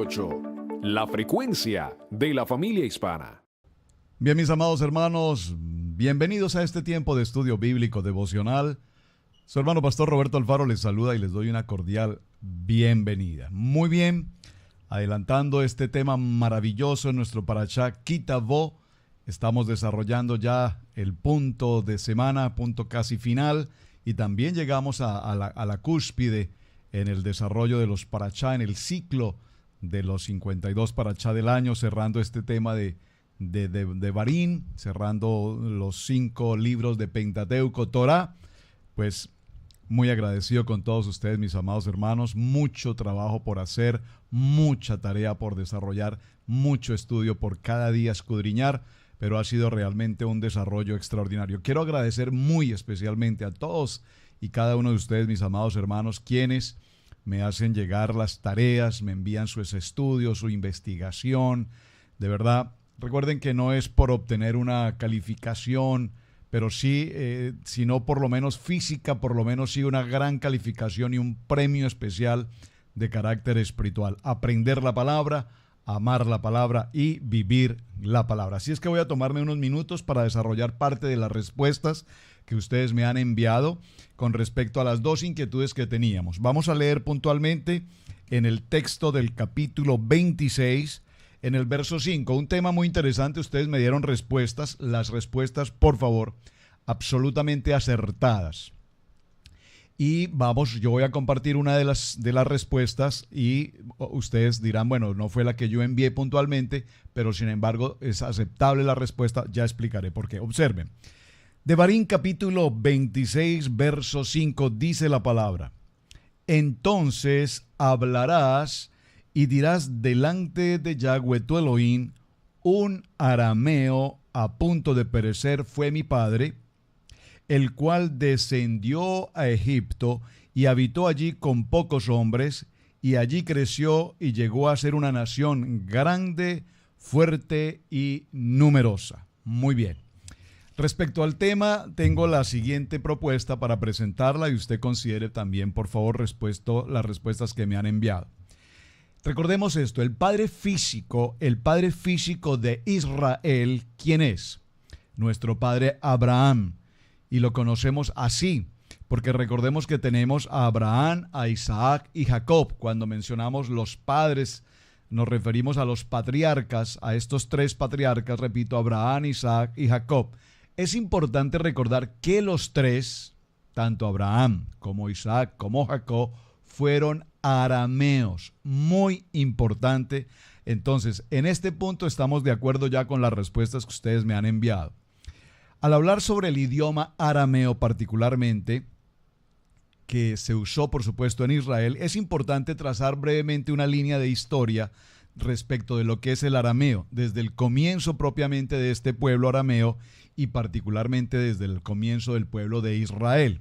88, la frecuencia de la familia hispana. Bien, mis amados hermanos, bienvenidos a este tiempo de estudio bíblico devocional. Su hermano pastor Roberto Alfaro les saluda y les doy una cordial bienvenida. Muy bien, adelantando este tema maravilloso en nuestro parashá Ki Tavo, estamos desarrollando ya el punto de semana, punto casi final, y también llegamos a la cúspide en el desarrollo de los parashá, en el ciclo de los 52 parashá del año, cerrando este tema de Devarim, cerrando los 5 libros de Pentateuco, Torah. Pues muy agradecido con todos ustedes, mis amados hermanos, mucho trabajo por hacer, mucha tarea por desarrollar, mucho estudio por cada día escudriñar, pero ha sido realmente un desarrollo extraordinario. Quiero agradecer muy especialmente a todos y cada uno de ustedes, mis amados hermanos, quienes me hacen llegar las tareas, me envían sus estudios, su investigación. De verdad, recuerden que no es por obtener una calificación, pero sí, sino por lo menos física, por lo menos sí una gran calificación y un premio especial de carácter espiritual. Aprender la palabra, amar la palabra y vivir la palabra. Así es que voy a tomarme unos minutos para desarrollar parte de las respuestas que ustedes me han enviado con respecto a las 2 inquietudes que teníamos. Vamos a leer puntualmente en el texto del capítulo 26, en el verso 5, un tema muy interesante. Ustedes me dieron respuestas, las respuestas, por favor, absolutamente acertadas. Y yo voy a compartir una de las respuestas y ustedes dirán, bueno, no fue la que yo envié puntualmente, pero sin embargo es aceptable la respuesta, ya explicaré por qué. Observen, Devarim capítulo 26, verso 5, dice la palabra: entonces hablarás y dirás delante de Yahweh tu Elohim, un arameo a punto de perecer fue mi padre, el cual descendió a Egipto y habitó allí con pocos hombres, y allí creció y llegó a ser una nación grande, fuerte y numerosa. Muy bien. Respecto al tema, tengo la siguiente propuesta para presentarla y usted considere también, por favor, las respuestas que me han enviado. Recordemos esto, el padre físico de Israel, ¿quién es? Nuestro padre Abraham, y lo conocemos así, porque recordemos que tenemos a Abraham, a Isaac y Jacob. Cuando mencionamos los padres, nos referimos a los patriarcas, a estos 3 patriarcas, repito, Abraham, Isaac y Jacob. Es importante recordar que los 3, tanto Abraham como Isaac como Jacob, fueron arameos, muy importante. Entonces, en este punto estamos de acuerdo ya con las respuestas que ustedes me han enviado. Al hablar sobre el idioma arameo particularmente, que se usó por supuesto en Israel, es importante trazar brevemente una línea de historia respecto de lo que es el arameo, desde el comienzo propiamente de este pueblo arameo y particularmente desde el comienzo del pueblo de Israel.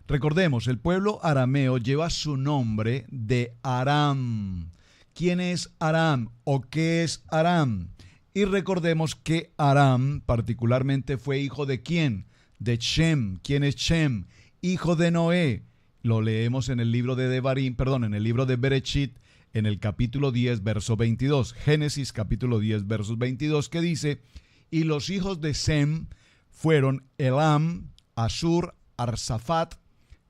Recordemos, el pueblo arameo lleva su nombre de Aram. ¿Quién es Aram o qué es Aram? Y recordemos que Aram particularmente fue hijo de ¿quién? De Shem. ¿Quién es Shem? Hijo de Noé. Lo leemos en el libro de en el libro de Bereshit, en el capítulo 10, verso 22. Génesis capítulo 10, versos 22, que dice: y los hijos de Sem fueron Elam, Asur, Arsafat,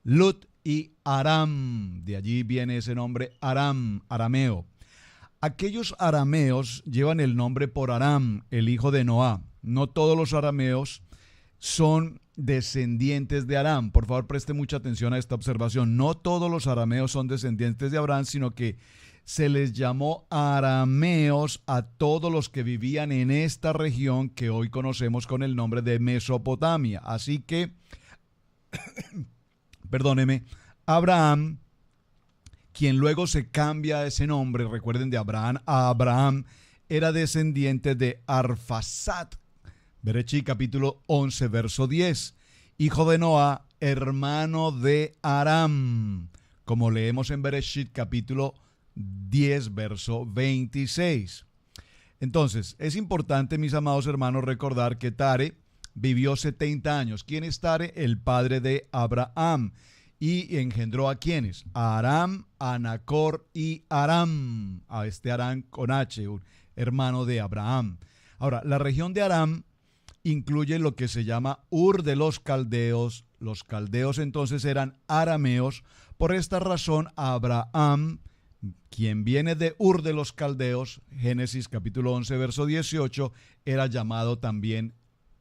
Lut y Aram. De allí viene ese nombre Aram, arameo. Aquellos arameos llevan el nombre por Aram, el hijo de Noá. No todos los arameos son descendientes de Aram. Por favor, preste mucha atención a esta observación. No todos los arameos son descendientes de Abraham, sino que se les llamó arameos a todos los que vivían en esta región que hoy conocemos con el nombre de Mesopotamia. Así que, Abraham, quien luego se cambia ese nombre, recuerden, de Abraham a Abraham, era descendiente de Arfaxad. Bereshit capítulo 11, verso 10. Hijo de Noá, hermano de Aram, como leemos en Bereshit capítulo 10, verso 26. Entonces, es importante, mis amados hermanos, recordar que Tare vivió 70 años. ¿Quién es Tare? El padre de Abraham. y engendró a quienes, a Aram, a Nacor y Aram, a este Aram con H, un hermano de Abraham. Ahora, la región de Aram incluye lo que se llama Ur de los caldeos. Los caldeos entonces eran arameos. Por esta razón, Abraham, quien viene de Ur de los caldeos, Génesis capítulo 11, verso 18, era llamado también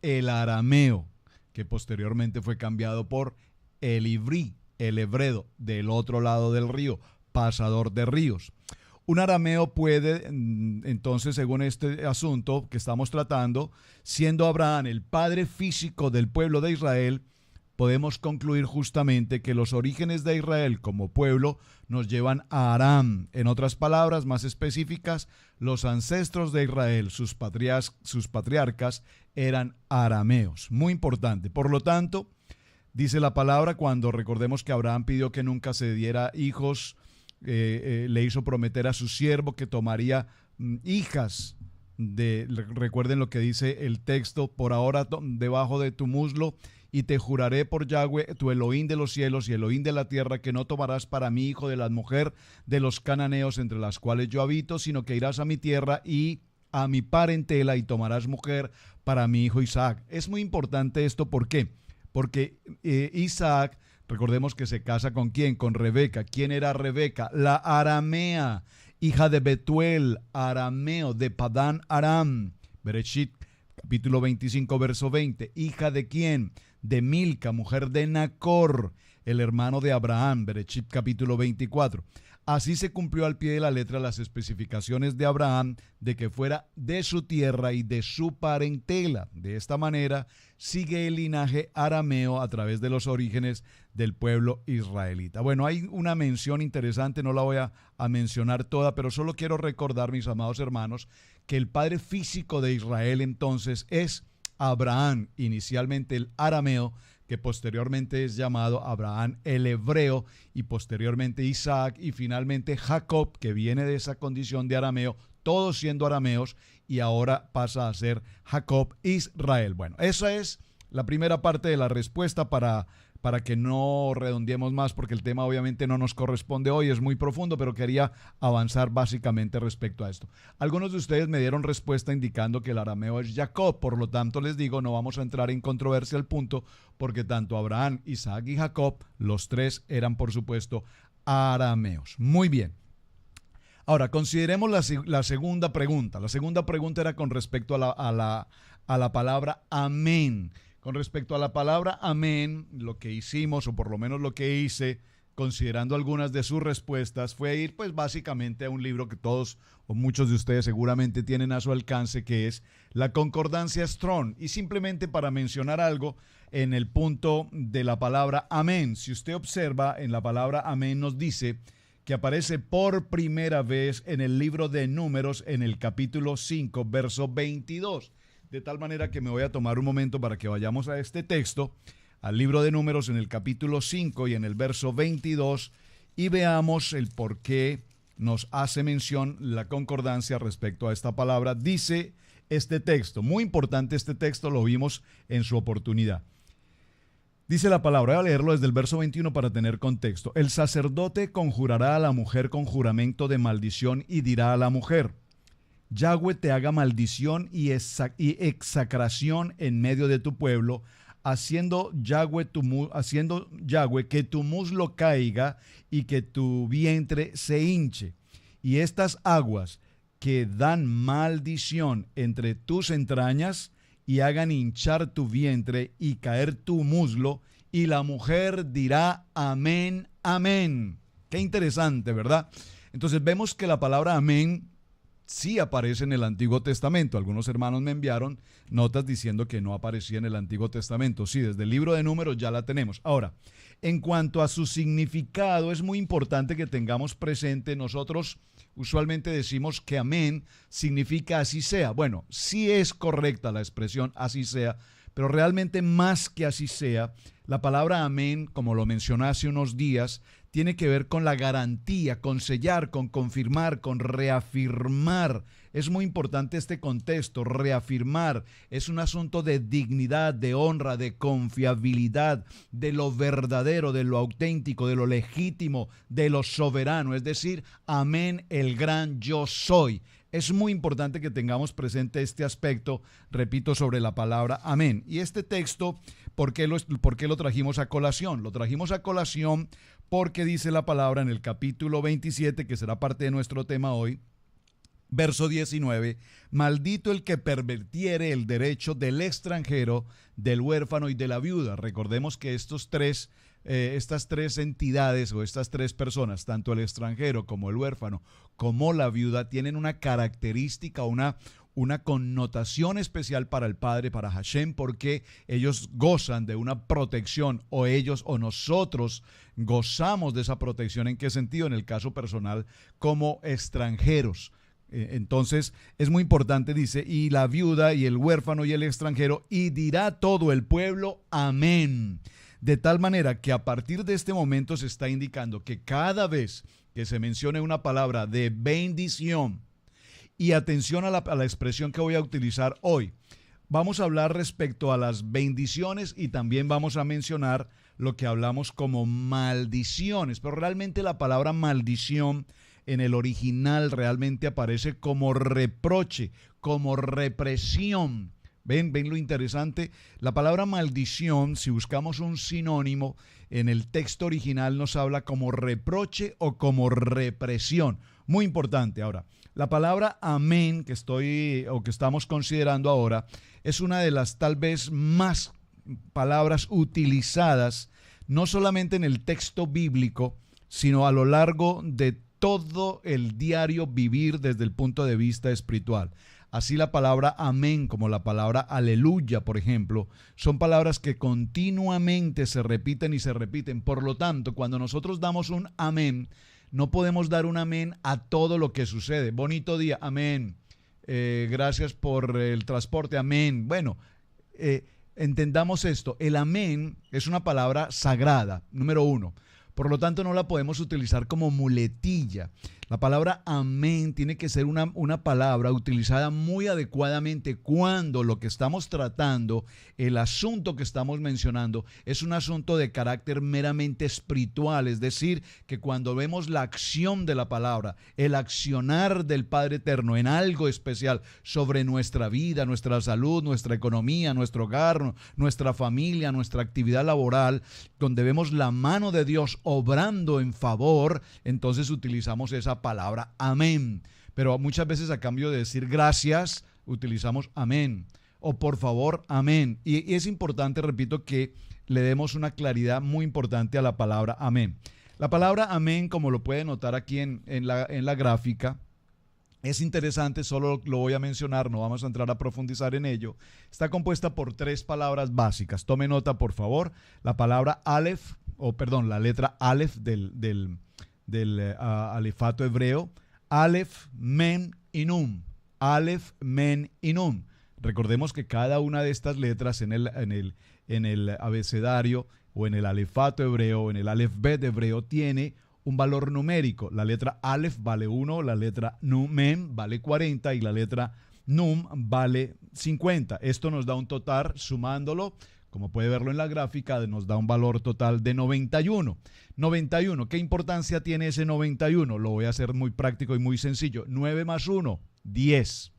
el arameo, que posteriormente fue cambiado por el ibrí, el hebreo, del otro lado del río, pasador de ríos. Un arameo puede, entonces, según este asunto que estamos tratando, siendo Abraham el padre físico del pueblo de Israel, podemos concluir justamente que los orígenes de Israel como pueblo nos llevan a Aram. En otras palabras más específicas, los ancestros de Israel, sus patriarcas, eran arameos. Muy importante. Por lo tanto, dice la palabra, cuando recordemos que Abraham pidió que nunca se diera hijos, le hizo prometer a su siervo que tomaría hijas. Recuerden lo que dice el texto, por ahora debajo de tu muslo, y te juraré por Yahweh, tu Elohim de los cielos y Elohim de la tierra, que no tomarás para mí hijo de la mujer de los cananeos entre las cuales yo habito, sino que irás a mi tierra y a mi parentela y tomarás mujer para mi hijo Isaac. Es muy importante esto, ¿por qué? Porque Isaac, recordemos que se casa ¿con quién? Con Rebeca. ¿Quién era Rebeca? La aramea, hija de Betuel, arameo, de Padán Aram. Bereshit, capítulo 25, verso 20. ¿Hija de quién? De Milca, mujer de Nacor, el hermano de Abraham. Bereshit, capítulo 24. Así se cumplió al pie de la letra las especificaciones de Abraham de que fuera de su tierra y de su parentela. De esta manera sigue el linaje arameo a través de los orígenes del pueblo israelita. Bueno, hay una mención interesante, no la voy a mencionar toda, pero solo quiero recordar, mis amados hermanos, que el padre físico de Israel entonces es Abraham, inicialmente el arameo, que posteriormente es llamado Abraham el hebreo, y posteriormente Isaac, y finalmente Jacob, que viene de esa condición de arameo, todos siendo arameos, y ahora pasa a ser Jacob Israel. Bueno, esa es la primera parte de la respuesta para que no redondeemos más, porque el tema obviamente no nos corresponde hoy, es muy profundo, pero quería avanzar básicamente respecto a esto. Algunos de ustedes me dieron respuesta indicando que el arameo es Jacob, por lo tanto les digo, no vamos a entrar en controversia al punto, porque tanto Abraham, Isaac y Jacob, los tres eran por supuesto arameos. Muy bien. Ahora, consideremos la segunda pregunta. La segunda pregunta era con respecto a la palabra amén. Con respecto a la palabra amén, lo que hicimos, o por lo menos lo que hice, considerando algunas de sus respuestas, fue ir pues básicamente a un libro que todos o muchos de ustedes seguramente tienen a su alcance, que es la Concordancia Strong. Y simplemente para mencionar algo en el punto de la palabra amén, si usted observa, en la palabra amén nos dice que aparece por primera vez en el libro de Números, en el capítulo 5, verso 22. De tal manera que me voy a tomar un momento para que vayamos a este texto, al libro de Números en el capítulo 5 y en el verso 22, y veamos el por qué nos hace mención la concordancia respecto a esta palabra. Dice este texto, muy importante este texto, lo vimos en su oportunidad. Dice la palabra, voy a leerlo desde el verso 21 para tener contexto. El sacerdote conjurará a la mujer con juramento de maldición y dirá a la mujer: Yahweh te haga maldición y execración en medio de tu pueblo, haciendo Yahweh que tu muslo caiga y que tu vientre se hinche. Y estas aguas que dan maldición entre tus entrañas y hagan hinchar tu vientre y caer tu muslo, y la mujer dirá amén, amén. Qué interesante, ¿verdad? Entonces vemos que la palabra amén sí aparece en el Antiguo Testamento. Algunos hermanos me enviaron notas diciendo que no aparecía en el Antiguo Testamento. Sí, desde el libro de Números ya la tenemos. Ahora, en cuanto a su significado, es muy importante que tengamos presente, nosotros usualmente decimos que amén significa así sea. Bueno, sí es correcta la expresión así sea, pero realmente más que así sea, la palabra amén, como lo mencioné hace unos días, tiene que ver con la garantía, con sellar, con confirmar, con reafirmar. Es muy importante este contexto, reafirmar. Es un asunto de dignidad, de honra, de confiabilidad, de lo verdadero, de lo auténtico, de lo legítimo, de lo soberano. Es decir, amén, el gran yo soy. Es muy importante que tengamos presente este aspecto, repito, sobre la palabra amén. Y este texto, ¿por qué lo trajimos a colación? Lo trajimos a colación porque dice la palabra en el capítulo 27, que será parte de nuestro tema hoy, verso 19, maldito el que pervirtiere el derecho del extranjero, del huérfano y de la viuda. Recordemos que estas tres entidades o estas tres personas, tanto el extranjero como el huérfano, como la viuda, tienen una característica, una connotación especial para el Padre, para Hashem, porque ellos gozan de una protección, o ellos o nosotros gozamos de esa protección. ¿En qué sentido? En el caso personal, como extranjeros. Entonces es muy importante, dice, y la viuda y el huérfano y el extranjero, y dirá todo el pueblo, amén. De tal manera que a partir de este momento se está indicando que cada vez que se mencione una palabra de bendición, y atención a la expresión que voy a utilizar hoy, vamos a hablar respecto a las bendiciones y también vamos a mencionar lo que hablamos como maldiciones, pero realmente la palabra maldición en el original realmente aparece como reproche, como represión. ¿Ven lo interesante? La palabra maldición, si buscamos un sinónimo, en el texto original nos habla como reproche o como represión. Muy importante. Ahora, la palabra amén que estamos considerando ahora es una de las tal vez más palabras utilizadas, no solamente en el texto bíblico, sino a lo largo de todo el diario vivir desde el punto de vista espiritual. Así la palabra amén, como la palabra aleluya, por ejemplo, son palabras que continuamente se repiten y se repiten. Por lo tanto, cuando nosotros damos un amén, no podemos dar un amén a todo lo que sucede. Bonito día, amén. Gracias por el transporte, amén. Bueno, entendamos esto. El amén es una palabra sagrada, número uno. Por lo tanto, no la podemos utilizar como muletilla. La palabra amén tiene que ser una palabra utilizada muy adecuadamente cuando lo que estamos tratando, el asunto que estamos mencionando, es un asunto de carácter meramente espiritual. Es decir, que cuando vemos la acción de la palabra, el accionar del Padre Eterno en algo especial sobre nuestra vida, nuestra salud, nuestra economía, nuestro hogar, nuestra familia, nuestra actividad laboral, donde vemos la mano de Dios obrando en favor, entonces utilizamos esa palabra amén. Pero muchas veces a cambio de decir gracias, utilizamos amén. O por favor, amén. Y es importante, repito, que le demos una claridad muy importante a la palabra amén. La palabra amén, como lo puede notar aquí en la gráfica, es interesante, solo lo voy a mencionar, no vamos a entrar a profundizar en ello. Está compuesta por tres palabras básicas. Tome nota, por favor. La palabra Aleph, la letra Aleph del alefato hebreo. Aleph, Men y Nun. Aleph, Men y Nun. Recordemos que cada una de estas letras en el abecedario o en el alefato hebreo, en el Aleph Bet hebreo, tiene un valor numérico. La letra Aleph vale 1, la letra Mem vale 40 y la letra Num vale 50. Esto nos da un total, sumándolo, como puede verlo en la gráfica, nos da un valor total de 91. 91, ¿qué importancia tiene ese 91? Lo voy a hacer muy práctico y muy sencillo. 9 más 1, 10.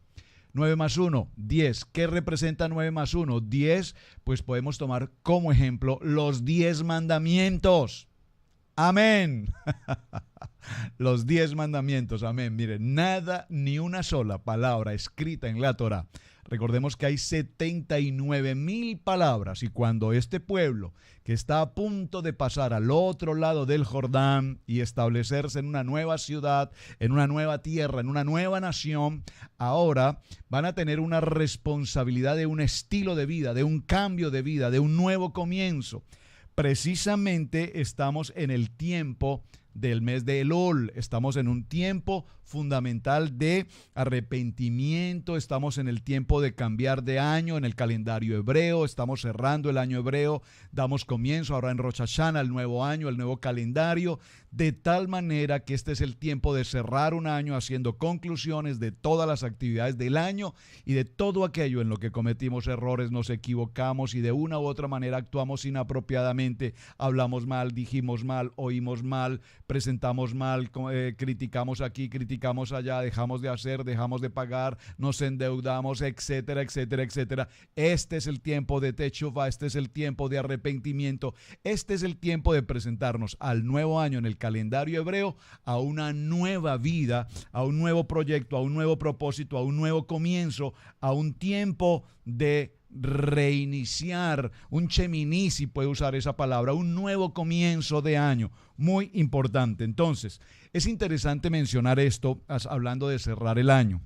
9 más 1, 10. ¿Qué representa 9 más 1? 10, pues podemos tomar como ejemplo los 10 mandamientos. Amén. Los 10 mandamientos, amén. Miren, nada, ni una sola palabra escrita en la Torá. Recordemos que hay 79,000 palabras y cuando este pueblo que está a punto de pasar al otro lado del Jordán y establecerse en una nueva ciudad, en una nueva tierra, en una nueva nación, ahora van a tener una responsabilidad de un estilo de vida, de un cambio de vida, de un nuevo comienzo. Precisamente estamos en el tiempo del mes de Elul. Estamos en un tiempo fundamental de arrepentimiento, estamos en el tiempo de cambiar de año en el calendario hebreo, estamos cerrando el año hebreo, damos comienzo ahora en Rosh Hashanah, el nuevo año, el nuevo calendario, de tal manera que este es el tiempo de cerrar un año haciendo conclusiones de todas las actividades del año y de todo aquello en lo que cometimos errores, nos equivocamos y de una u otra manera actuamos inapropiadamente, hablamos mal, dijimos mal, oímos mal, presentamos mal, criticamos aquí, criticamos allá, dejamos de hacer, dejamos de pagar, nos endeudamos, etcétera, etcétera, etcétera. Este es el tiempo de Teshuvah, este es el tiempo de arrepentimiento, este es el tiempo de presentarnos al nuevo año en el calendario hebreo, a una nueva vida, a un nuevo proyecto, a un nuevo propósito, a un nuevo comienzo, a un tiempo de reiniciar, un Shemini, si puede usar esa palabra, un nuevo comienzo de año, muy importante. Entonces, es interesante mencionar esto hablando de cerrar el año.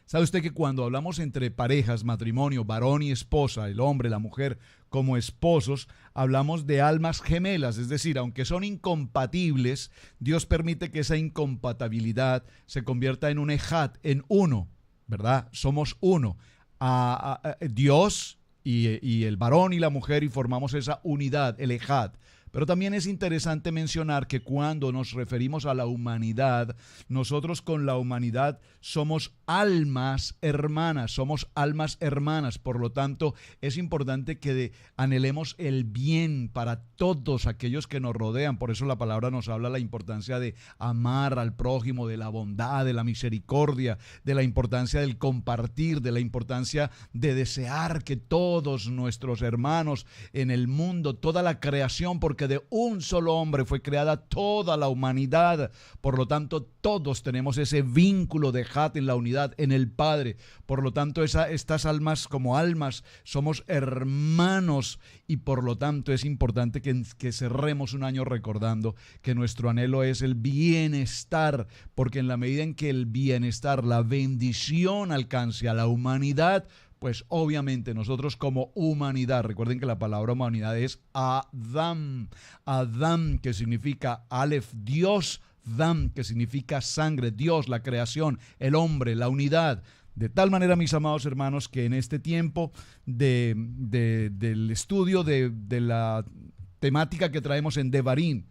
¿Sabe usted que cuando hablamos entre parejas, matrimonio, varón y esposa, el hombre, la mujer, como esposos, hablamos de almas gemelas? Es decir, aunque son incompatibles, Dios permite que esa incompatibilidad se convierta en un ejad, en uno, ¿verdad? Somos uno. Dios y el varón y la mujer, y formamos esa unidad, el ejad. Pero también es interesante mencionar que cuando nos referimos a la humanidad, nosotros con la humanidad somos almas hermanas, por lo tanto es importante que anhelemos el bien para todos aquellos que nos rodean. Por eso la palabra nos habla de la importancia de amar al prójimo, de la bondad, de la misericordia, de la importancia del compartir, de la importancia de desear que todos nuestros hermanos en el mundo, toda la creación, porque de un solo hombre fue creada toda la humanidad, por lo tanto todos tenemos ese vínculo de Ejad en la unidad, en el Padre, por lo tanto estas almas como almas somos hermanos y por lo tanto es importante que cerremos un año recordando que nuestro anhelo es el bienestar, porque en la medida en que el bienestar, la bendición alcance a la humanidad, pues obviamente nosotros como humanidad, recuerden que la palabra humanidad es Adam, que significa Aleph, Dios, Dam, que significa sangre, Dios, la creación, el hombre, la unidad. De tal manera, mis amados hermanos, que en este tiempo del estudio de la temática que traemos en Devarim,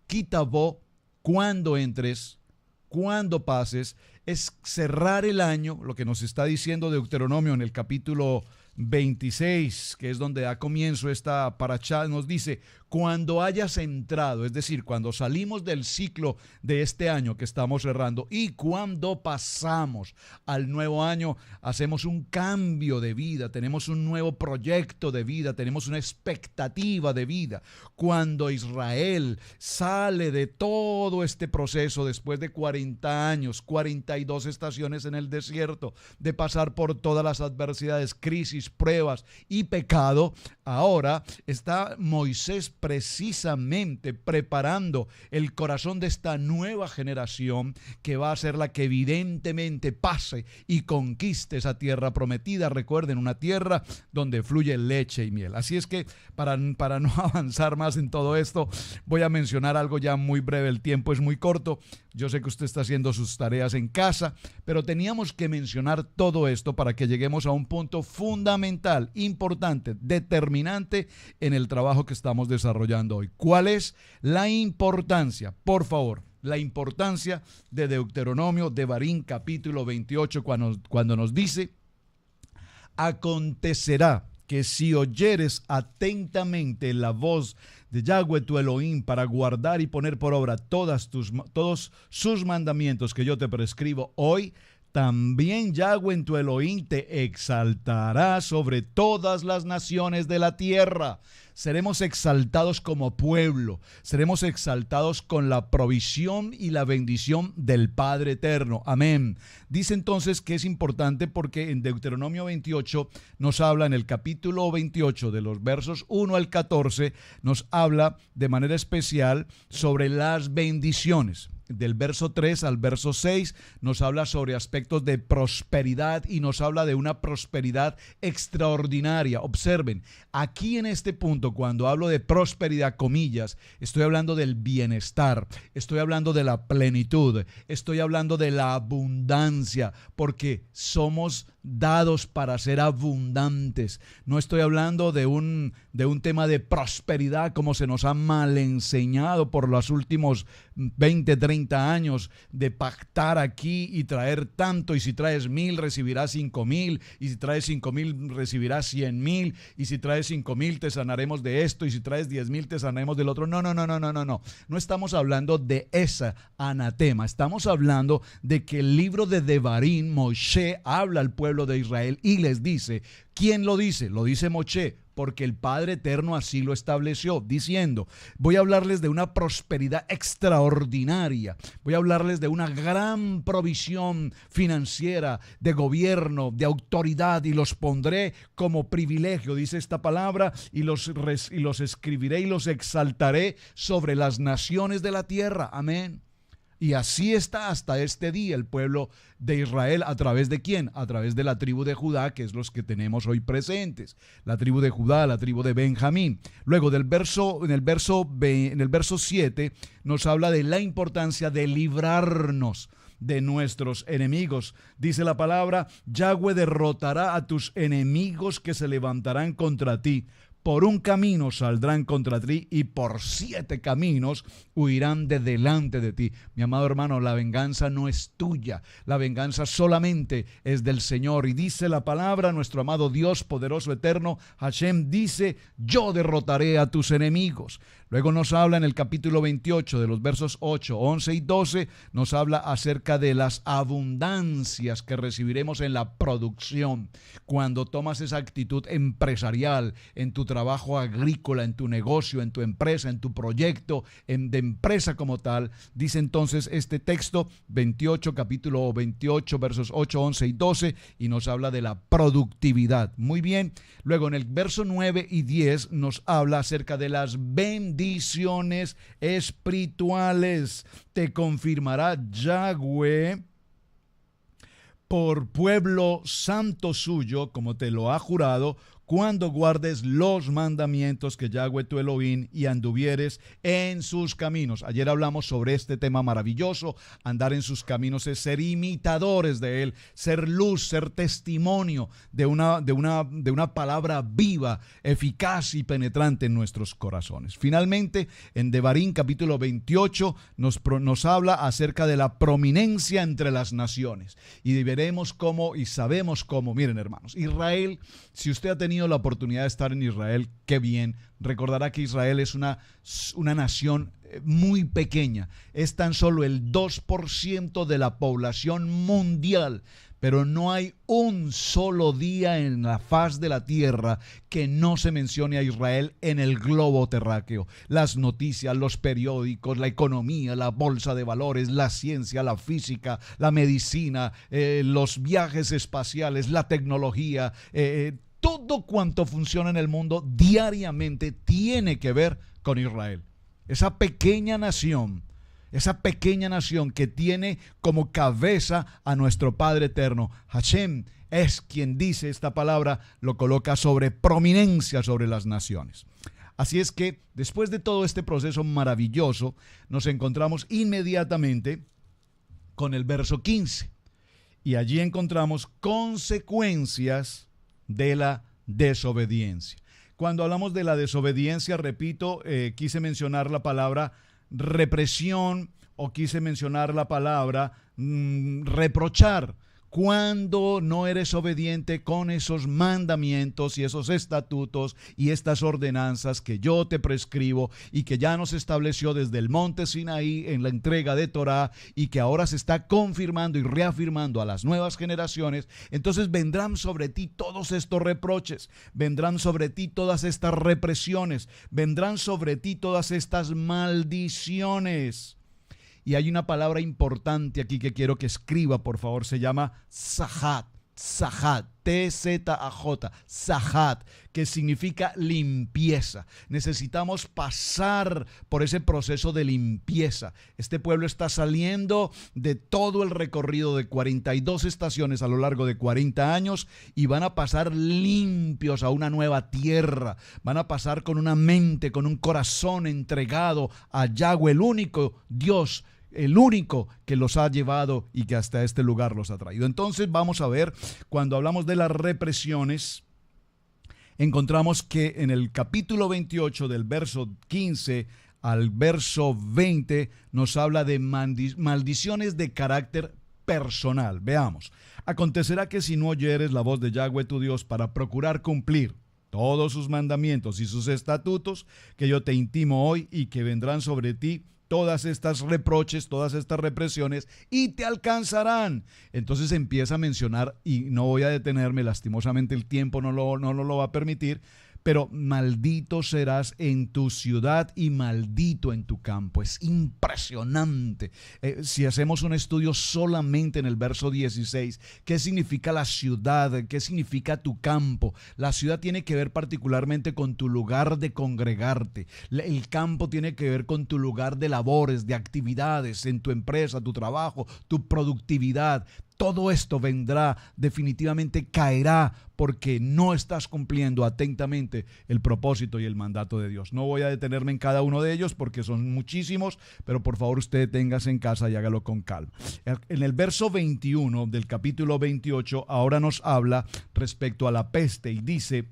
Kitabo, cuando entres, cuando pases, es cerrar el año, lo que nos está diciendo Deuteronomio en el capítulo 26, que es donde da comienzo esta parashá, nos dice, cuando hayas entrado, es decir, cuando salimos del ciclo de este año que estamos cerrando y cuando pasamos al nuevo año, hacemos un cambio de vida, tenemos un nuevo proyecto de vida, tenemos una expectativa de vida. Cuando Israel sale de todo este proceso después de 40 años, 42 estaciones en el desierto, de pasar por todas las adversidades, crisis, pruebas y pecado, ahora está Moisés precisamente preparando el corazón de esta nueva generación que va a ser la que evidentemente pase y conquiste esa tierra prometida. Recuerden, una tierra donde fluye leche y miel. Así es que para no avanzar más en todo esto, voy a mencionar algo ya muy breve. El tiempo es muy corto. Yo sé que usted está haciendo sus tareas en casa, pero teníamos que mencionar todo esto para que lleguemos a un punto fundamental, importante, determinante en el trabajo que estamos desarrollando hoy. ¿Cuál es la importancia? Por favor, la importancia de Deuteronomio, Devarim, capítulo 28, cuando nos dice: acontecerá que si oyeres atentamente la voz de Yahweh tu Elohim para guardar y poner por obra todos sus mandamientos que yo te prescribo hoy, también Yahweh tu Elohim te exaltará sobre todas las naciones de la tierra. Seremos exaltados como pueblo, seremos exaltados con la provisión y la bendición del Padre Eterno. Amén. Dice entonces que es importante porque en Deuteronomio 28 nos habla, en el capítulo 28 de los versos 1 al 14, nos habla de manera especial sobre las bendiciones. del verso 3 al verso 6, nos habla sobre aspectos de prosperidad y nos habla de una prosperidad extraordinaria. Observen, aquí en este punto, cuando hablo de prosperidad, comillas, estoy hablando del bienestar, estoy hablando de la plenitud, estoy hablando de la abundancia, porque somos dados para ser abundantes. No estoy hablando de un tema de prosperidad como se nos ha mal enseñado por los últimos 20, 30 años, de pactar aquí y traer tanto, y si traes 1,000 recibirás 5,000, y si traes 5,000 recibirás 100,000, y si traes 5,000 te sanaremos de esto, y si traes 10,000 te sanaremos del otro. No. No estamos hablando de esa anatema. Estamos hablando de que el libro de Devarim, Moshe habla al pueblo de Israel y les dice, ¿quién lo dice? Lo dice Moshe, porque el Padre Eterno así lo estableció, diciendo, voy a hablarles de una prosperidad extraordinaria, voy a hablarles de una gran provisión financiera, de gobierno, de autoridad, y los pondré como privilegio, dice esta palabra, y los escribiré y los exaltaré sobre las naciones de la tierra. Amén. Y así está hasta este día el pueblo de Israel. ¿A través de quién? A través de la tribu de Judá, que es los que tenemos hoy presentes. La tribu de Judá, la tribu de Benjamín. Luego en el verso 7 nos habla de la importancia de librarnos de nuestros enemigos. Dice la palabra, Yahweh derrotará a tus enemigos que se levantarán contra ti. Por un camino saldrán contra ti y por 7 caminos huirán de delante de ti. Mi amado hermano, la venganza no es tuya. La venganza solamente es del Señor. Y dice la palabra, nuestro amado Dios poderoso eterno, Hashem dice, yo derrotaré a tus enemigos. Luego nos habla en el capítulo 28 de los versos 8, 11 y 12, nos habla acerca de las abundancias que recibiremos en la producción. Cuando tomas esa actitud empresarial en tu trabajo agrícola, en tu negocio, en tu empresa, en tu proyecto, de empresa como tal, dice entonces este texto, capítulo 28, versos 8, 11 y 12, y nos habla de la productividad. Muy bien, luego en el verso 9 y 10 nos habla acerca de las bendiciones espirituales. Te confirmará Yahweh por pueblo santo suyo, como te lo ha jurado, cuando guardes los mandamientos que Yahweh tu Elohim y anduvieres en sus caminos. Ayer hablamos sobre este tema maravilloso. Andar en sus caminos es ser imitadores de Él, ser luz, ser testimonio de una palabra viva, eficaz y penetrante en nuestros corazones. Finalmente, en Devarim capítulo 28 nos habla acerca de la prominencia entre las naciones. Y veremos cómo y sabemos cómo. Miren, hermanos, Israel, si usted ha tenido la oportunidad de estar en Israel, qué bien. Recordará que Israel es una nación muy pequeña. Es tan solo el 2% de la población mundial. Pero no hay un solo día en la faz de la tierra que no se mencione a Israel en el globo terráqueo. Las noticias, los periódicos, la economía, la bolsa de valores, la ciencia, la física, la medicina, los viajes espaciales, la tecnología, todo cuanto funciona en el mundo diariamente tiene que ver con Israel. Esa pequeña nación que tiene como cabeza a nuestro Padre Eterno. Hashem es quien dice esta palabra, lo coloca sobre prominencia sobre las naciones. Así es que después de todo este proceso maravilloso, nos encontramos inmediatamente con el verso 15. Y allí encontramos consecuencias de la desobediencia. Cuando hablamos de la desobediencia, repito, quise mencionar la palabra represión o quise mencionar la palabra reprochar. Cuando no eres obediente con esos mandamientos y esos estatutos y estas ordenanzas que yo te prescribo y que ya nos estableció desde el monte Sinaí en la entrega de Torá y que ahora se está confirmando y reafirmando a las nuevas generaciones, entonces vendrán sobre ti todos estos reproches, vendrán sobre ti todas estas represiones, vendrán sobre ti todas estas maldiciones. Y hay una palabra importante aquí que quiero que escriba, por favor, se llama Sahat. Tzajat, T-Z-A-J, Tzajat, que significa limpieza. Necesitamos pasar por ese proceso de limpieza. Este pueblo está saliendo de todo el recorrido de 42 estaciones a lo largo de 40 años y van a pasar limpios a una nueva tierra. Van a pasar con una mente, con un corazón entregado a Yahweh, el único Dios, el único que los ha llevado y que hasta este lugar los ha traído. Entonces vamos a ver, cuando hablamos de las represiones, encontramos que en el capítulo 28 del verso 15 al verso 20 nos habla de maldiciones de carácter personal. Veamos. Acontecerá que si no oyeres la voz de Yahweh tu Dios para procurar cumplir todos sus mandamientos y sus estatutos que yo te intimo hoy y que vendrán sobre ti todas estas reproches, todas estas represiones y te alcanzarán. Entonces empieza a mencionar, y no voy a detenerme, lastimosamente el tiempo no lo va a permitir, pero maldito serás en tu ciudad y maldito en tu campo. Es impresionante. Si hacemos un estudio solamente en el verso 16, ¿qué significa la ciudad? ¿Qué significa tu campo? La ciudad tiene que ver particularmente con tu lugar de congregarte. El campo tiene que ver con tu lugar de labores, de actividades, en tu empresa, tu trabajo, tu productividad. Todo esto vendrá, definitivamente caerá, porque no estás cumpliendo atentamente el propósito y el mandato de Dios. No voy a detenerme en cada uno de ellos porque son muchísimos, pero por favor usted téngase en casa y hágalo con calma. En el verso 21 del capítulo 28 ahora nos habla respecto a la peste y dice: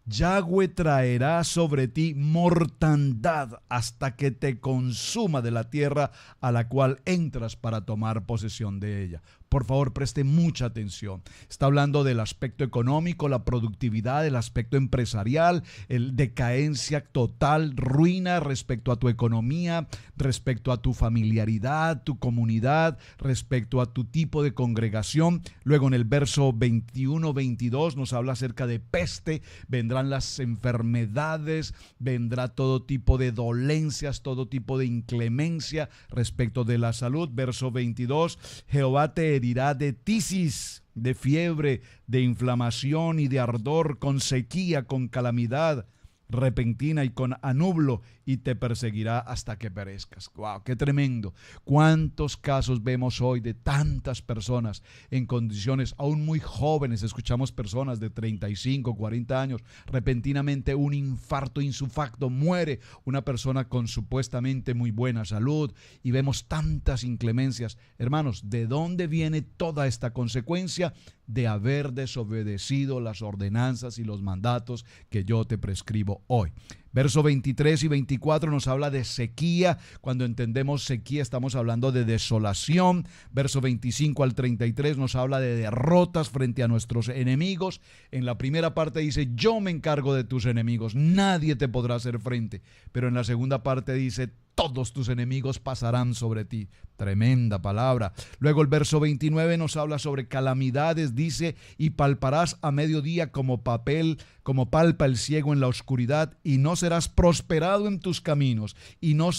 Yahweh traerá sobre ti mortandad hasta que te consuma de la tierra a la cual entras para tomar posesión de ella. Por favor, preste mucha atención. Está hablando del aspecto económico, la productividad, el aspecto empresarial, el decadencia total, ruina respecto a tu economía, respecto a tu familiaridad, tu comunidad, respecto a tu tipo de congregación. Luego en el verso 21-22 nos habla acerca de peste, vendrán las enfermedades, vendrá todo tipo de dolencias, todo tipo de inclemencia respecto de la salud. Verso 22, Jehová te herirá de tisis, de fiebre, de inflamación y de ardor, con sequía, con calamidad repentina y con anublo, y te perseguirá hasta que perezcas. ¡Wow! ¡Qué tremendo! ¿Cuántos casos vemos hoy de tantas personas en condiciones aún muy jóvenes? Escuchamos personas de 35, 40 años, repentinamente un infarto, insufacto, muere una persona con supuestamente muy buena salud, y vemos tantas inclemencias. Hermanos, ¿de dónde viene toda esta consecuencia? De haber desobedecido las ordenanzas y los mandatos que yo te prescribo hoy. Versos 23 y 24 nos habla de sequía. Cuando entendemos sequía estamos hablando de desolación. Verso 25 al 33 nos habla de derrotas frente a nuestros enemigos. En la primera parte dice: yo me encargo de tus enemigos, nadie te podrá hacer frente. Pero en la segunda parte dice: todos tus enemigos pasarán sobre ti. Tremenda palabra. Luego el verso 29 nos habla sobre calamidades. Dice: y palparás a mediodía como palpa el ciego en la oscuridad, y no serás prosperado en tus caminos, y no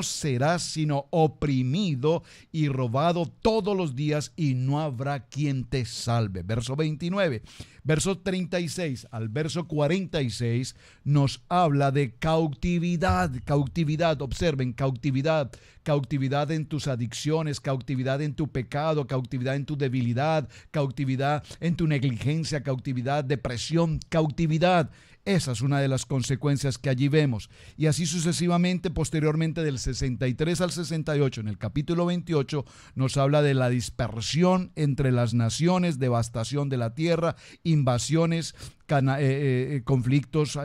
serás sino oprimido y robado todos los días, y no habrá quien te salve. Verso 29. Verso 36 al verso 46 nos habla de cautividad. Cautividad, observen, cautividad. Cautividad en tus adicciones, cautividad en tu pecado, cautividad en tu debilidad, cautividad en tu negligencia, cautividad, depresión, cautividad. Esa es una de las consecuencias que allí vemos. Y así sucesivamente, posteriormente del 63 al 68, en el capítulo 28, nos habla de la dispersión entre las naciones, devastación de la tierra, invasiones, conflictos,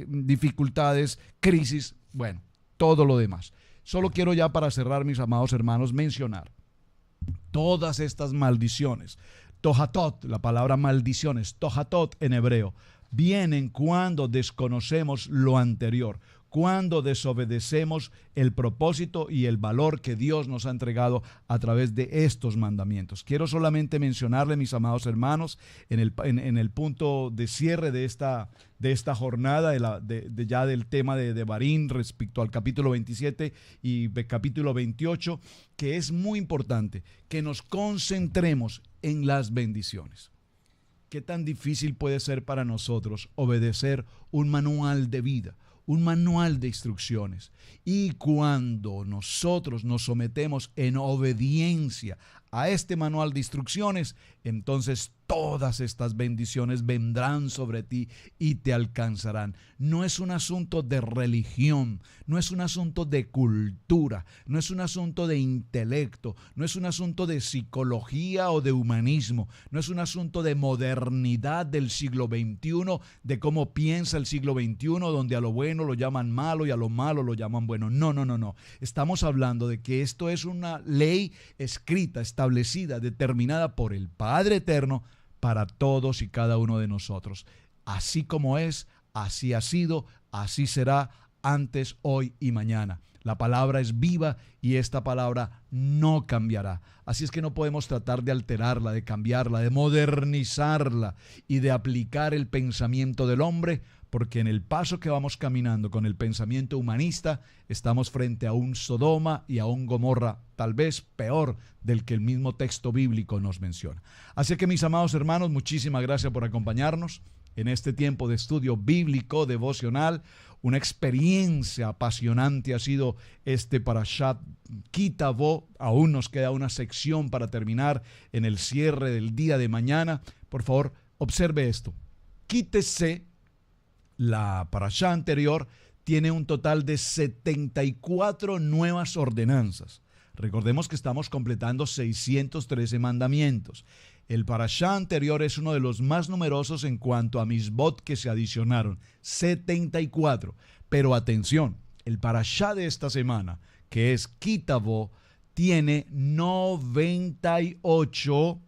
dificultades, crisis, bueno, todo lo demás. Solo quiero ya para cerrar, mis amados hermanos, mencionar todas estas maldiciones. Tohatot, la palabra maldiciones, tohatot en hebreo, vienen cuando desconocemos lo anterior, cuando desobedecemos el propósito y el valor que Dios nos ha entregado a través de estos mandamientos. Quiero solamente mencionarle, mis amados hermanos, en el punto de cierre de esta jornada, ya del tema de Devarim respecto al capítulo 27 y capítulo 28, que es muy importante que nos concentremos en las bendiciones. ¿Qué tan difícil puede ser para nosotros obedecer un manual de vida, un manual de instrucciones? Y cuando nosotros nos sometemos en obediencia a este manual de instrucciones, entonces todas estas bendiciones vendrán sobre ti y te alcanzarán. No es un asunto de religión, no es un asunto de cultura, no es un asunto de intelecto, no es un asunto de psicología o de humanismo, no es un asunto de modernidad del siglo XXI, de cómo piensa el siglo XXI, donde a lo bueno lo llaman malo y a lo malo lo llaman bueno. No. Estamos hablando de que esto es una ley escrita, establecida, determinada por el Padre Eterno para todos y cada uno de nosotros. Así como es, así ha sido, así será antes, hoy y mañana. La palabra es viva y esta palabra no cambiará. Así es que no podemos tratar de alterarla, de cambiarla, de modernizarla y de aplicar el pensamiento del hombre, porque en el paso que vamos caminando con el pensamiento humanista, estamos frente a un Sodoma y a un Gomorra, tal vez peor del que el mismo texto bíblico nos menciona. Así que, mis amados hermanos, muchísimas gracias por acompañarnos en este tiempo de estudio bíblico devocional. Una experiencia apasionante ha sido este Parashat Ki Tavo. Aún nos queda una sección para terminar en el cierre del día de mañana. Por favor, observe esto. Quítese. La parashá anterior tiene un total de 74 nuevas ordenanzas. Recordemos que estamos completando 613 mandamientos. El parashá anterior es uno de los más numerosos en cuanto a misbot que se adicionaron, 74. Pero atención, el parashá de esta semana, que es Ki Tavo, tiene 98.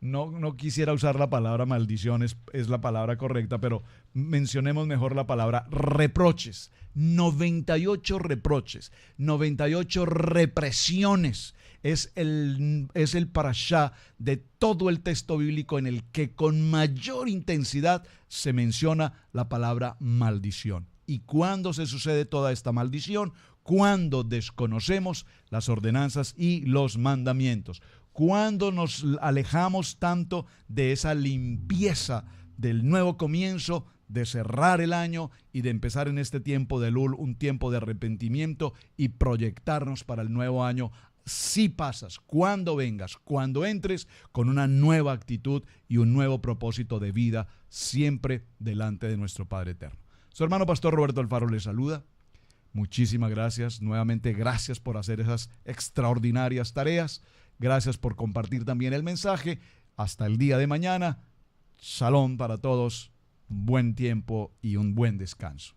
No quisiera usar la palabra maldiciones, es la palabra correcta, pero mencionemos mejor la palabra reproches. 98 reproches, 98 represiones. Es el parashá de todo el texto bíblico en el que con mayor intensidad se menciona la palabra maldición. ¿Y cuándo se sucede toda esta maldición? Cuando desconocemos las ordenanzas y los mandamientos. Cuando nos alejamos tanto de esa limpieza del nuevo comienzo, de cerrar el año y de empezar en este tiempo de Elul, un tiempo de arrepentimiento y proyectarnos para el nuevo año. Si pasas, cuando vengas, cuando entres con una nueva actitud y un nuevo propósito de vida, siempre delante de nuestro Padre Eterno. Su hermano Pastor Roberto Alfaro le saluda. Muchísimas gracias. Nuevamente, gracias por hacer esas extraordinarias tareas. Gracias por compartir también el mensaje. Hasta el día de mañana. Shalom para todos. Buen tiempo y un buen descanso.